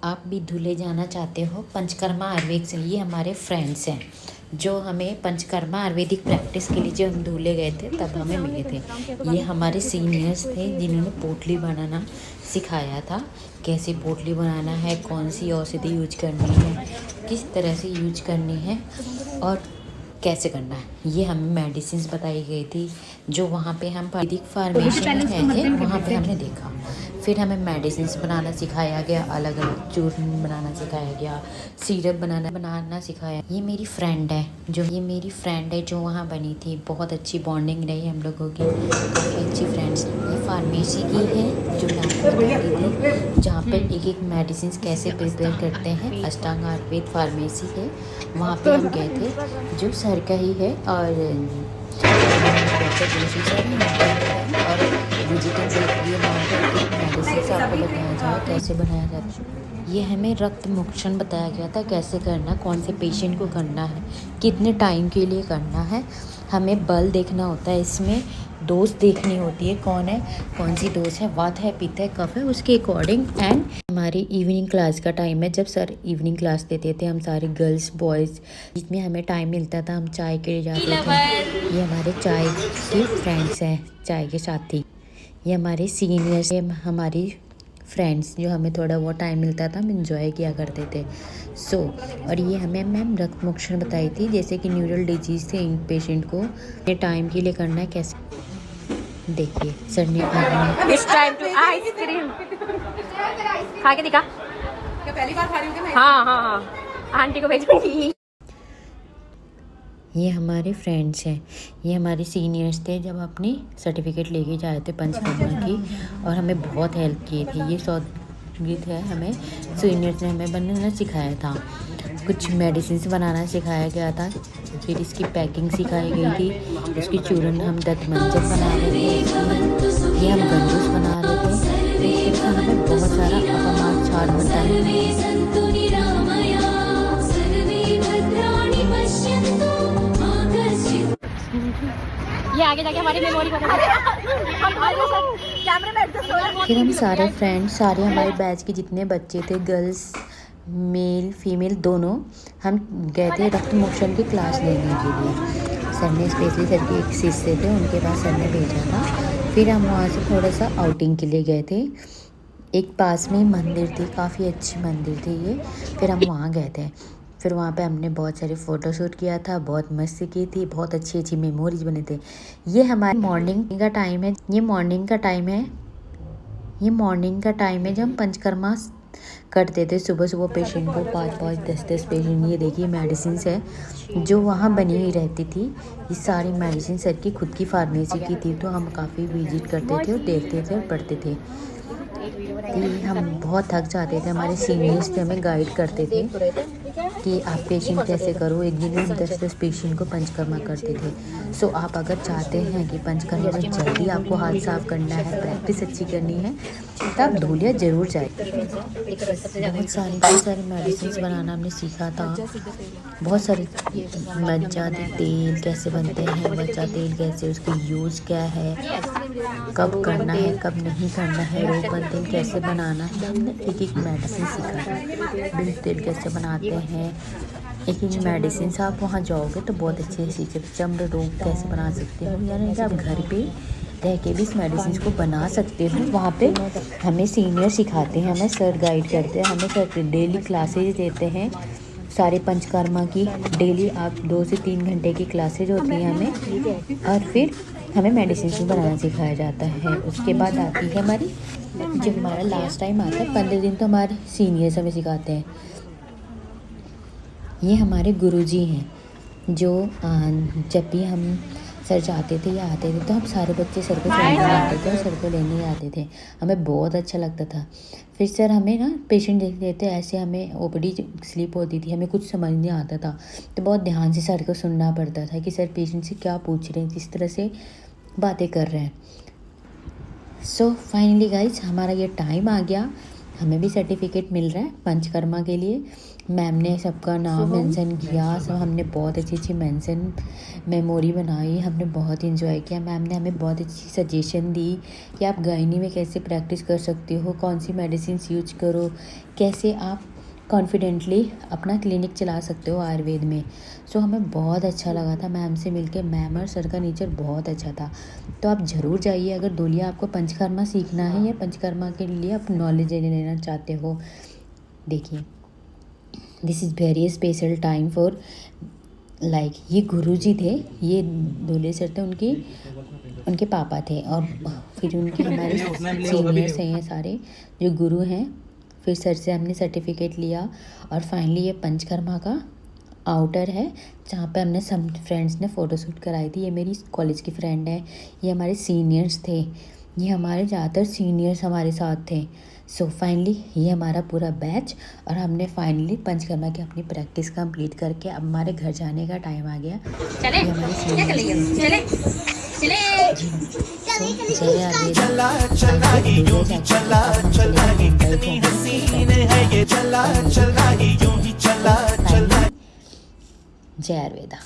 आप भी धुले जाना चाहते हो पंचकर्मा आयुर्वेद से, ये हमारे फ्रेंड्स हैं जो हमें पंचकर्मा आयुर्वेदिक प्रैक्टिस के लिए जब हम धुले गए थे तब हमें मिले थे। ये हमारे सीनियर्स थे जिन्होंने पोटली बनाना सिखाया था, कैसे पोटली बनाना है, कौन सी औषधि यूज करनी है, किस तरह से यूज करनी है और कैसे करना है। ये हमें मेडिसिन बताई गई थी जो वहाँ पे हम आयुर्वेदिक फार्मेसी में थे वहाँ पे हमने देखा। फिर हमें मेडिसिन बनाना सिखाया गया, अलग अलग चूर्ण बनाना सिखाया गया, सिरप बनाना सिखाया। ये मेरी फ्रेंड है जो वहाँ बनी थी। बहुत अच्छी बॉन्डिंग रही हम लोगों की, काफ़ी अच्छी फ्रेंड्स। ये फार्मेसी की है जो थी जहाँ पे एक एक मेडिसिन कैसे प्रिपेयर करते हैं। अष्टांग आयुर्वेद फार्मेसी है, वहाँ पे हम गए थे जो सर का ही है और डॉक्टर जोशी सर और वेजिटेबल ये मेडिसिन आपको बताया जाए कैसे बनाया जाता है। ये हमें रक्त मोक्षण बताया गया था कैसे करना, कौन से पेशेंट को करना है, कितने टाइम के लिए करना है। हमें बल देखना होता है, इसमें डोज देखनी होती है, कौन सी डोज है, वात है, पित्त है, कफ है, उसके अकॉर्डिंग। एंड हमारी इवनिंग क्लास का टाइम है, जब सर इवनिंग क्लास देते थे हम सारे गर्ल्स बॉयज़, जिसमें हमें टाइम मिलता था हम चाय के लिए जाते थे। ये हमारे चाय के फ्रेंड्स हैं, चाय के साथी। ये हमारे सीनियर्स, ये हमारी फ्रेंड्स जो हमें थोड़ा बहुत टाइम मिलता था हम इंजॉय किया करते थे। और ये हमें मैम रक्त मोक्षण बताई थी, जैसे कि न्यूरल डिजीज़ थे इन पेशेंट को ये टाइम के लिए करना है कैसे। देखिए सर ने इट्स टाइम टू आइसक्रीम खा के दिखा। क्या पहली बार खा रही हो? हाँ, आंटी को भेजूंगी। ये हमारे फ्रेंड्स हैं, ये हमारे सीनियर्स थे जब अपनी सर्टिफिकेट लेके जाए थे पंचकर्मा की, और हमें बहुत हेल्प किए थे। ये सौगंध है, हमें सीनियर्स ने हमें बनाना सिखाया था, कुछ मेडिसिन बनाना सिखाया गया था, फिर इसकी पैकिंग सिखाई गई थी, उसकी चूर्ण हम दंतमंजन बना रहे थे, ये हम गंडूस बना रहे थे। फिर हमें बहुत सारा अपमान छाड़ बताया। ये आगे जाके हमारी मेमोरी बता कैमरे में एडजस्ट हो रहा है। फिर हम सारे फ्रेंड्स, सारे हमारे बैच के जितने बच्चे थे, गर्ल्स मेल फीमेल दोनों, हम गए थे रक्त मोक्षण की क्लास लेने के लिए। सर ने स्पेशली सर के एक शिष्य थे, उनके पास सर ने भेजा था। फिर हम वहाँ से थोड़ा सा आउटिंग के लिए गए थे, एक पास में ही मंदिर थी, काफ़ी अच्छी मंदिर थी ये। फिर हम वहाँ गए थे, फिर वहाँ पे हमने बहुत सारे फ़ोटोशूट किया था, बहुत मस्ती की थी, बहुत अच्छी अच्छी मेमोरीज बने थे। ये हमारे मॉर्निंग का टाइम है, ये मॉर्निंग का टाइम है जब हम पंचकर्मा करते थे सुबह सुबह पेशेंट को 5-5 10-10 पेशेंट। ये देखिए मेडिसिन है जो वहाँ बनी हुई रहती थी, ये सारी मेडिसिन सर की खुद की फार्मेसी की थी, तो हम काफ़ी विजिट करते थे और देखते थे और पढ़ते थे कि हम बहुत थक जाते थे। हमारे सीनियर्स भी हमें गाइड करते थे कि आप पेशेंट कैसे करो। एक दिन में 10-10 पेशेंट को पंचकर्मा करते थे। आप अगर चाहते हैं कि पंचकर्मा में जल्दी आपको हाथ साफ करना है, प्रैक्टिस अच्छी करनी है, तब धूलिया ज़रूर जाए। बहुत सारे मेडिसिन बनाना हमने सीखा था, बहुत सारे मज्जा तेल कैसे बनते हैं, मज्जा तेल कैसे, उसकी यूज़ क्या है, कब करना है कब नहीं करना है, रोगन तेल कैसे बनाना है, हमने एक एक मेडिसिन सीखा। बिल तेल कैसे बनाते हैं, एक एक मेडिसिन से आप वहाँ जाओगे तो बहुत अच्छे से सीखे। चमड़ रोग कैसे बना सकते हो, यानी कि आप घर पे रह के भी इस मेडिसिन को बना सकते हो। वहाँ पे हमें सीनियर सिखाते हैं, हमें सर गाइड करते हैं, हमें सर डेली क्लासेज देते हैं सारे पंचकर्मा की। डेली आप 2 से 3 घंटे की क्लासेज होती हैं हमें, और फिर हमें मेडिसिन बनाना सिखाया जाता है। उसके बाद आती है हमारी, जब हमारा लास्ट टाइम आता है 15 दिन, तो हमारे सीनियर्स हमें सिखाते हैं। ये हमारे गुरुजी हैं जो जब भी हम सर जाते थे या आते थे तो हम सारे बच्चे सर को छोड़ने आते थे और सर को लेने आते थे, हमें बहुत अच्छा लगता था। फिर सर हमें ना पेशेंट देखते थे, ऐसे हमें ओपीडी स्लिप होती थी, हमें कुछ समझ नहीं आता था, तो बहुत ध्यान से सर को सुनना पड़ता था कि सर पेशेंट से क्या पूछ रहे हैं, किस तरह से बातें कर रहे हैं। फाइनली गाइज हमारा ये टाइम आ गया, हमें भी सर्टिफिकेट मिल रहा है पंचकर्मा के लिए। मैम ने सबका नाम मेंशन किया, सब हमने बहुत अच्छी मेंशन मेमोरी बनाई, हमने बहुत इंजॉय किया। मैम ने हमें बहुत अच्छी सजेशन दी कि आप गायनी में कैसे प्रैक्टिस कर सकते हो, कौन सी मेडिसिन यूज करो, कैसे आप कॉन्फिडेंटली अपना क्लिनिक चला सकते हो आयुर्वेद में। सो हमें बहुत अच्छा लगा था मैम से मिलके। मैम और सर का नेचर बहुत अच्छा था। तो आप ज़रूर जाइए अगर धुलिया आपको पंचकर्मा सीखना है या पंचकर्मा के लिए आप नॉलेज लेना चाहते हो। देखिए, this is very special time for like, ये गुरुजी थे, ये धुले सर थे, उनके पापा थे, और फिर उनके हमारे सीनियर्स हैं ये सारे जो गुरु हैं। फिर सर से हमने सर्टिफिकेट लिया और फाइनली ये पंचकर्मा का आउटर है जहाँ पे हमने सब फ्रेंड्स ने फ़ोटोशूट कराई थी। ये मेरी कॉलेज की फ्रेंड है, ये हमारे सीनियर्स थे, ये हमारे ज़्यादातर सीनियर्स हमारे साथ थे। सो फाइनली ये हमारा पूरा बैच, और हमने फाइनली पंचकर्मा की अपनी प्रैक्टिस कंप्लीट करके अब हमारे घर जाने का टाइम आ गया। चले ये हमारे क्या कर सीनियर्स लेंगे? चले चले चला चला ही यूं ही चला चला ही कितनी हसीन है ये, चला चला ही यूं ही चला चला। जय आयुर्वेदा।